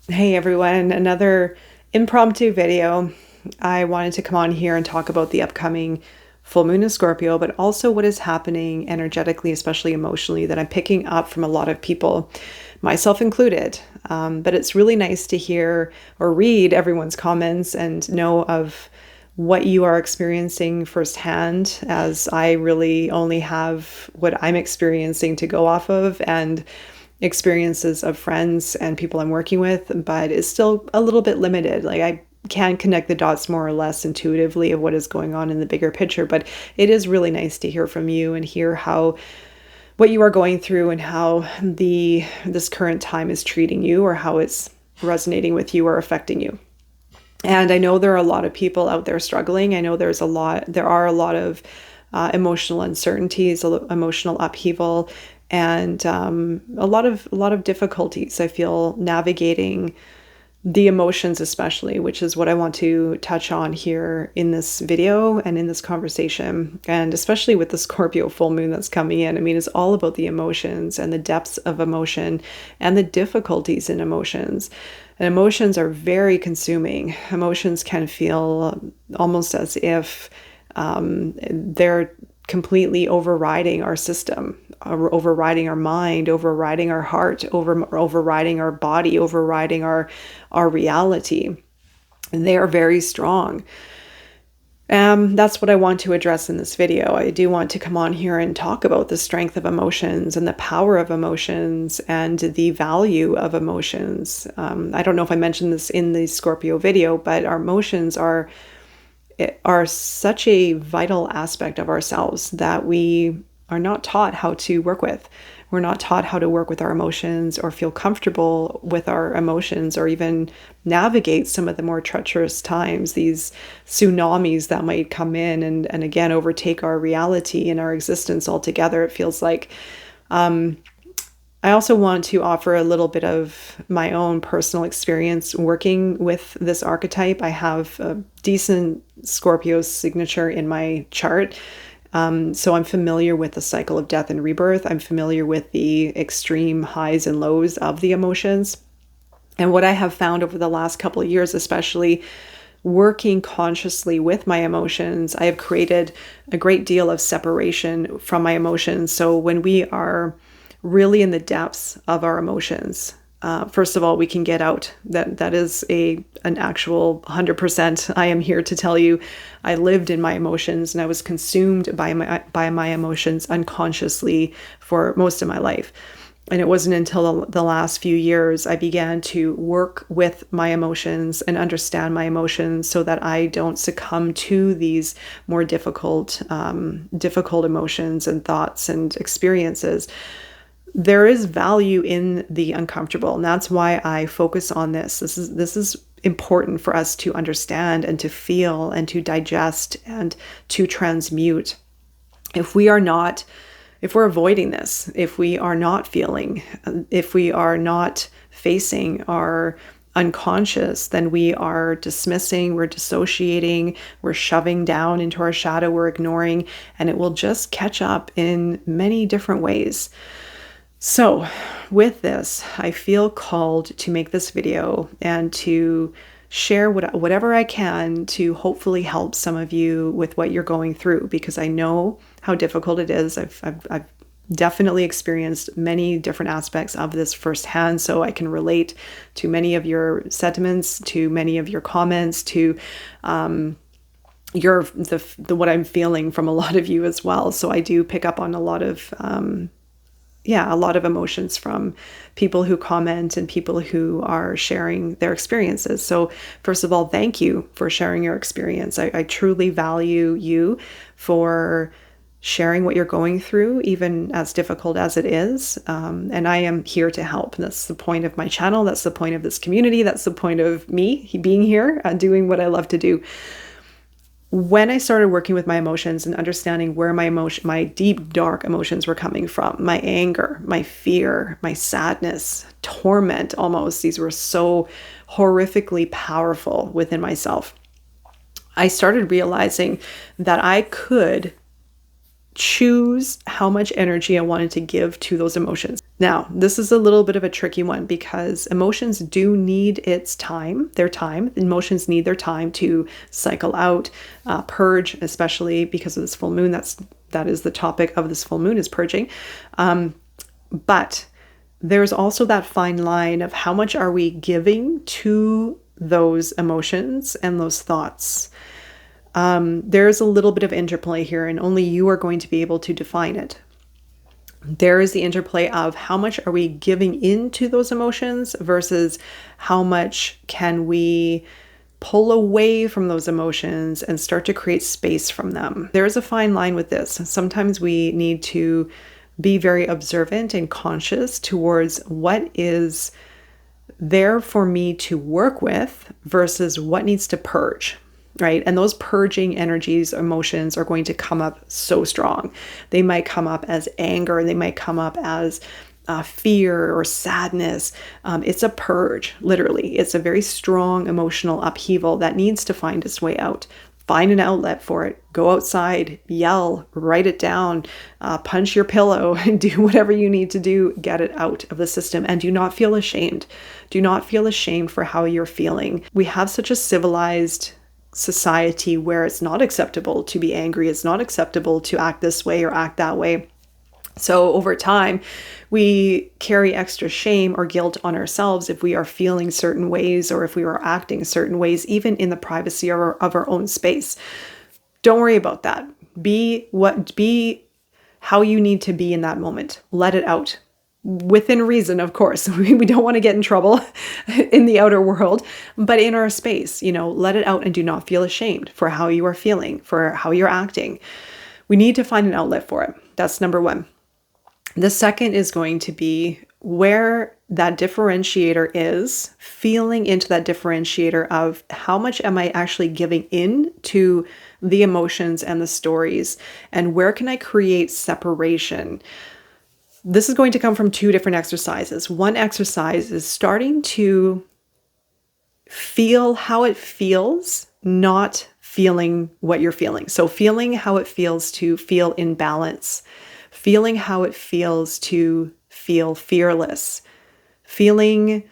Hey everyone, another impromptu video. I wanted to come on here and talk about the upcoming full moon in Scorpio, but also what is happening energetically, especially emotionally, that I'm picking up from a lot of people, myself included. But it's really nice to hear or read everyone's comments and know of what you are experiencing firsthand, as I really only have what I'm experiencing to go off of and experiences of friends and people I'm working with, but it's still a little bit limited. Like I can connect the dots more or less intuitively of what is going on in the bigger picture, but it is really nice to hear from you and hear how what you are going through and how this current time is treating you, or how it's resonating with you or affecting you. And I know there are a lot of people out there struggling. I know there are a lot of emotional uncertainties, emotional upheaval, and a lot of difficulties. I feel navigating the emotions, especially, which is what I want to touch on here in this video and in this conversation, and especially with the Scorpio full moon that's coming in. I mean, it's all about the emotions and the depths of emotion and the difficulties in emotions. And emotions are very consuming. Emotions can feel almost as if they're completely overriding our system, overriding our mind, overriding our heart, overriding our body, overriding our reality. And they are very strong. That's what I want to address in this video. I do want to come on here and talk about the strength of emotions and the power of emotions and the value of emotions. I don't know if I mentioned this in the Scorpio video, but our emotions are such a vital aspect of ourselves that we are not taught how to work with. We're not taught how to work with our emotions or feel comfortable with our emotions, or even navigate some of the more treacherous times, these tsunamis that might come in and again overtake our reality and our existence altogether, it feels like. I also want to offer a little bit of my own personal experience working with this archetype. I have a decent Scorpio signature in my chart. So I'm familiar with the cycle of death and rebirth. I'm familiar with the extreme highs and lows of the emotions. And what I have found over the last couple of years, especially working consciously with my emotions, I have created a great deal of separation from my emotions. So when we are really in the depths of our emotions, first of all, we can get out. That is an actual 100%. I am here to tell you, I lived in my emotions and I was consumed by my emotions unconsciously for most of my life. And it wasn't until the last few years I began to work with my emotions and understand my emotions so that I don't succumb to these more difficult emotions and thoughts and experiences. There is value in the uncomfortable, and that's why I focus on this. This is important for us to understand and to feel and to digest and to transmute. If we're avoiding this, if we are not feeling, if we are not facing our unconscious, then we are dismissing, we're dissociating, we're shoving down into our shadow, we're ignoring, and it will just catch up in many different ways. So with this, I feel called to make this video and to share whatever I can to hopefully help some of you with what you're going through, because I know how difficult it is. I've definitely experienced many different aspects of this firsthand, so I can relate to many of your sentiments, to many of your comments, to what I'm feeling from a lot of you as well. So I do pick up on a lot of emotions from people who comment and people who are sharing their experiences. So first of all, thank you for sharing your experience. I truly value you for sharing what you're going through, even as difficult as it is. And I am here to help. That's the point of my channel. That's the point of this community. That's the point of me being here, doing what I love to do. When I started working with my emotions and understanding where my deep, dark emotions were coming from, my anger, my fear, my sadness, torment almost, these were so horrifically powerful within myself. I started realizing that I could choose how much energy I wanted to give to those emotions. Now, this is a little bit of a tricky one because emotions do need their time. Emotions need their time to cycle out, purge, especially because of this full moon. That is the topic of this full moon, is purging. But there's also that fine line of how much are we giving to those emotions and those thoughts. There's a little bit of interplay here, and only you are going to be able to define it. There is the interplay of how much are we giving into those emotions versus how much can we pull away from those emotions and start to create space from them. There is a fine line with this. Sometimes we need to be very observant and conscious towards what is there for me to work with versus what needs to purge. Right? And those purging energies, emotions are going to come up so strong. They might come up as anger. They might come up as fear or sadness. It's a purge, literally. It's a very strong emotional upheaval that needs to find its way out. Find an outlet for it. Go outside, yell, write it down, punch your pillow, and do whatever you need to do. Get it out of the system, and do not feel ashamed. Do not feel ashamed for how you're feeling. We have such a civilized society where it's not acceptable to be angry. It's not acceptable to act this way or act that way. So over time, we carry extra shame or guilt on ourselves if we are feeling certain ways or if we are acting certain ways, even in the privacy of our own space. Don't worry about that. Be how you need to be in that moment. Let it out. Within reason, of course. We don't want to get in trouble in the outer world, but in our space, let it out and do not feel ashamed for how you are feeling, for how you're acting. We need to find an outlet for it. That's number one. The second is going to be where that differentiator is, feeling into that differentiator of how much am I actually giving in to the emotions and the stories, and where can I create separation? This is going to come from two different exercises. One exercise is starting to feel how it feels, not feeling what you're feeling. So feeling how it feels to feel in balance, feeling how it feels to feel fearless, feeling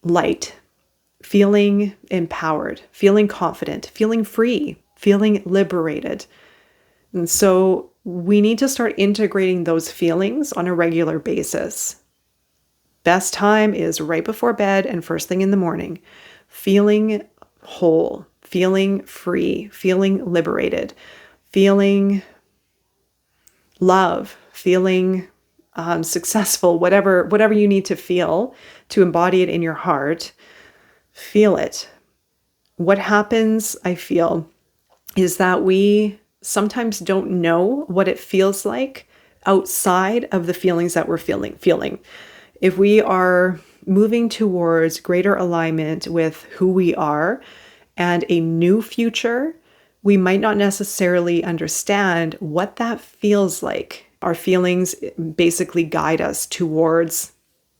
light, feeling empowered, feeling confident, feeling free, feeling liberated. And so we need to start integrating those feelings on a regular basis. Best time is right before bed and first thing in the morning. Feeling whole, feeling free, feeling liberated, feeling love, feeling successful, whatever you need to feel to embody it in your heart. Feel it. What happens, I feel, is that we sometimes don't know what it feels like outside of the feelings that we're feeling. If we are moving towards greater alignment with who we are and a new future, we might not necessarily understand what that feels like. Our feelings basically guide us towards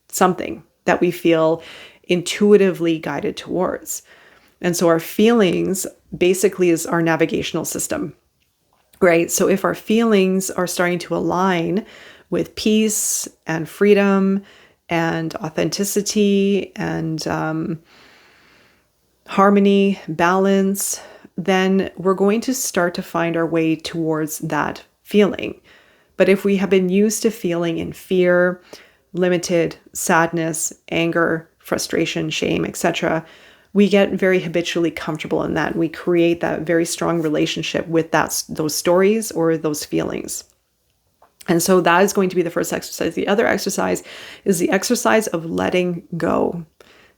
something that we feel intuitively guided towards. And so our feelings basically is our navigational system. Right? So if our feelings are starting to align with peace and freedom and authenticity and harmony, balance, then we're going to start to find our way towards that feeling. But if we have been used to feeling in fear, limited, sadness, anger, frustration, shame, etc., we get very habitually comfortable in that. We create that very strong relationship with those stories or those feelings. And so that is going to be the first exercise. The other exercise is the exercise of letting go.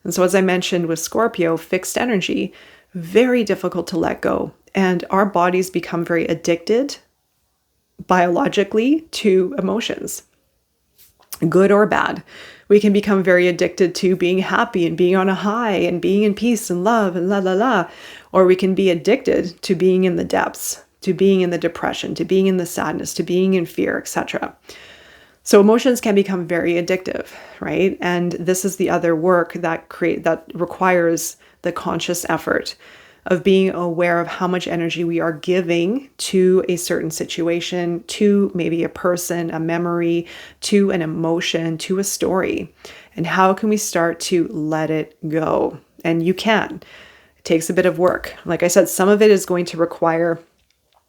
And so as I mentioned with Scorpio, fixed energy, very difficult to let go. And our bodies become very addicted biologically to emotions, good or bad. We can become very addicted to being happy and being on a high and being in peace and love and la la la. Or we can be addicted to being in the depths, to being in the depression, to being in the sadness, to being in fear, etc. So emotions can become very addictive, right? And this is the other work that requires the conscious effort of being aware of how much energy we are giving to a certain situation, to maybe a person, a memory, to an emotion, to a story. And how can we start to let it go? And you can. It takes a bit of work. Like I said, some of it is going to require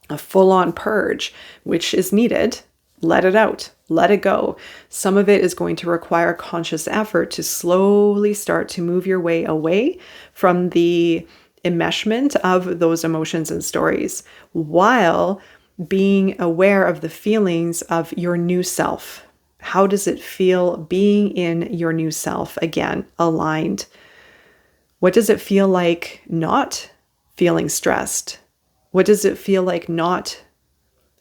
a full-on purge, which is needed. Let it out, let it go. Some of it is going to require conscious effort to slowly start to move your way away from the enmeshment of those emotions and stories, while being aware of the feelings of your new self. How does it feel being in your new self again, aligned? What does it feel like not feeling stressed? What does it feel like not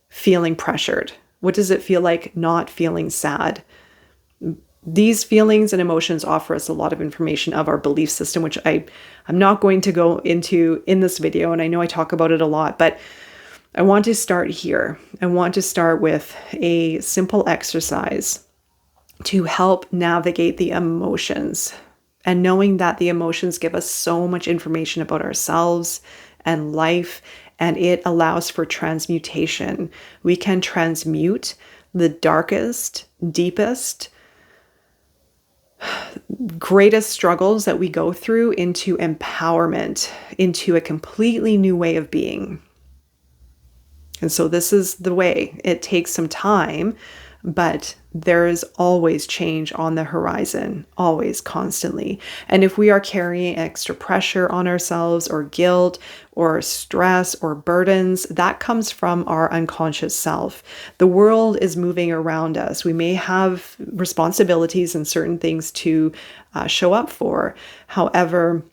feeling pressured? What does it feel like not feeling sad? These feelings and emotions offer us a lot of information of our belief system, which I'm not going to go into in this video. And I know I talk about it a lot, but I want to start here. I want to start with a simple exercise to help navigate the emotions, and knowing that the emotions give us so much information about ourselves and life, and it allows for transmutation. We can transmute the darkest, deepest, greatest struggles that we go through into empowerment, into a completely new way of being. And so this is the way. It takes some time, but there is always change on the horizon, always, constantly. And if we are carrying extra pressure on ourselves, or guilt, or stress, or burdens, that comes from our unconscious self. The world is moving around us. We may have responsibilities and certain things to show up for. However,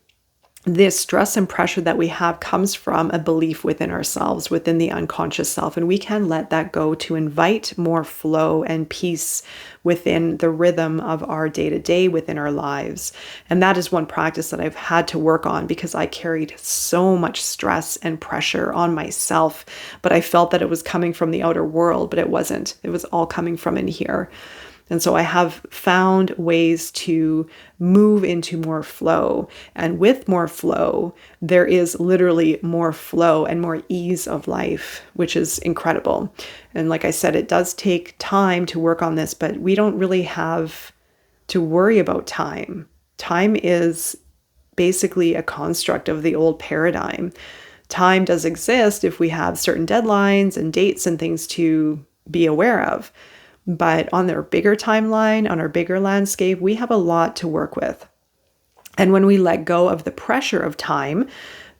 this stress and pressure that we have comes from a belief within ourselves, within the unconscious self, and we can let that go to invite more flow and peace within the rhythm of our day-to-day, within our lives. And that is one practice that I've had to work on, because I carried so much stress and pressure on myself, but I felt that it was coming from the outer world, but it wasn't. It was all coming from in here. And so I have found ways to move into more flow. And with more flow, there is literally more flow and more ease of life, which is incredible. And like I said, it does take time to work on this, but we don't really have to worry about time. Time is basically a construct of the old paradigm. Time does exist if we have certain deadlines and dates and things to be aware of. But on our bigger timeline, on our bigger landscape, we have a lot to work with. And when we let go of the pressure of time,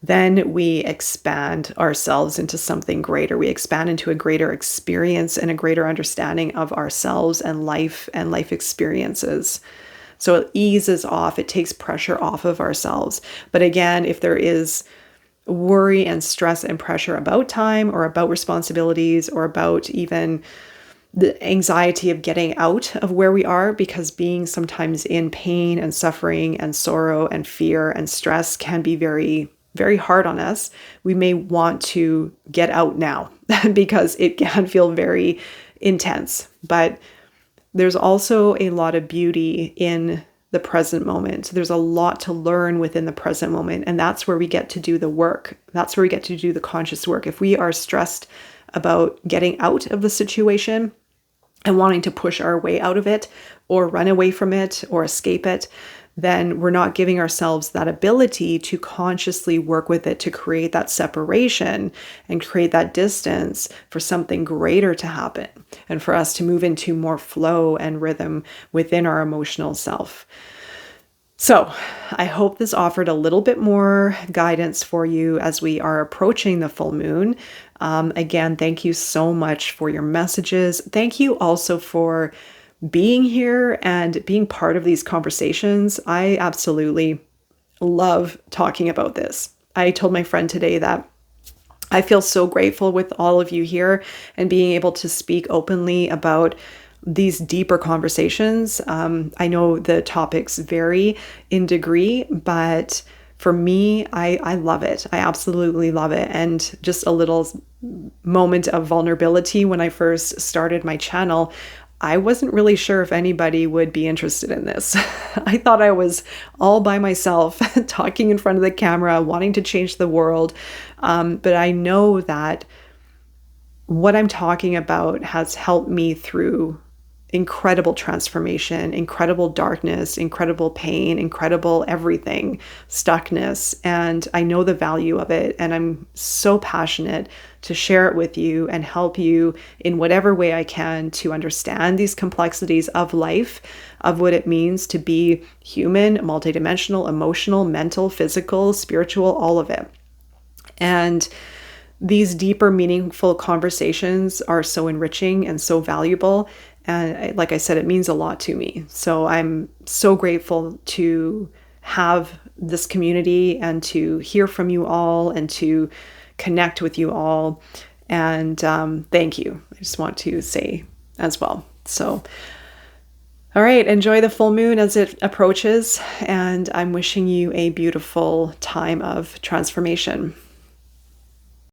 then we expand ourselves into something greater. We expand into a greater experience and a greater understanding of ourselves and life experiences. So it eases off, it takes pressure off of ourselves. But again, if there is worry and stress and pressure about time, or about responsibilities, or about even the anxiety of getting out of where we are, because being sometimes in pain and suffering and sorrow and fear and stress can be very, very hard on us, we may want to get out now because it can feel very intense. But there's also a lot of beauty in the present moment. There's a lot to learn within the present moment. And that's where we get to do the work. That's where we get to do the conscious work. If we are stressed about getting out of the situation and wanting to push our way out of it, or run away from it, or escape it, then we're not giving ourselves that ability to consciously work with it, to create that separation and create that distance for something greater to happen, and for us to move into more flow and rhythm within our emotional self. So I hope this offered a little bit more guidance for you as we are approaching the full moon. Again, thank you so much for your messages. Thank you also for being here and being part of these conversations. I absolutely love talking about this. I told my friend today that I feel so grateful with all of you here and being able to speak openly about these deeper conversations. I know the topics vary in degree, but for me, I love it. I absolutely love it. And just a little moment of vulnerability. When I first started my channel, I wasn't really sure if anybody would be interested in this. I thought I was all by myself, talking in front of the camera, wanting to change the world. But I know that what I'm talking about has helped me through incredible transformation, incredible darkness, incredible pain, incredible everything, stuckness. And I know the value of it. And I'm so passionate to share it with you and help you in whatever way I can to understand these complexities of life, of what it means to be human, multidimensional, emotional, mental, physical, spiritual, all of it. And these deeper, meaningful conversations are so enriching and so valuable. And like I said, it means a lot to me. So I'm so grateful to have this community and to hear from you all and to connect with you all. And thank you. I just want to say as well. So, all right, enjoy the full moon as it approaches. And I'm wishing you a beautiful time of transformation.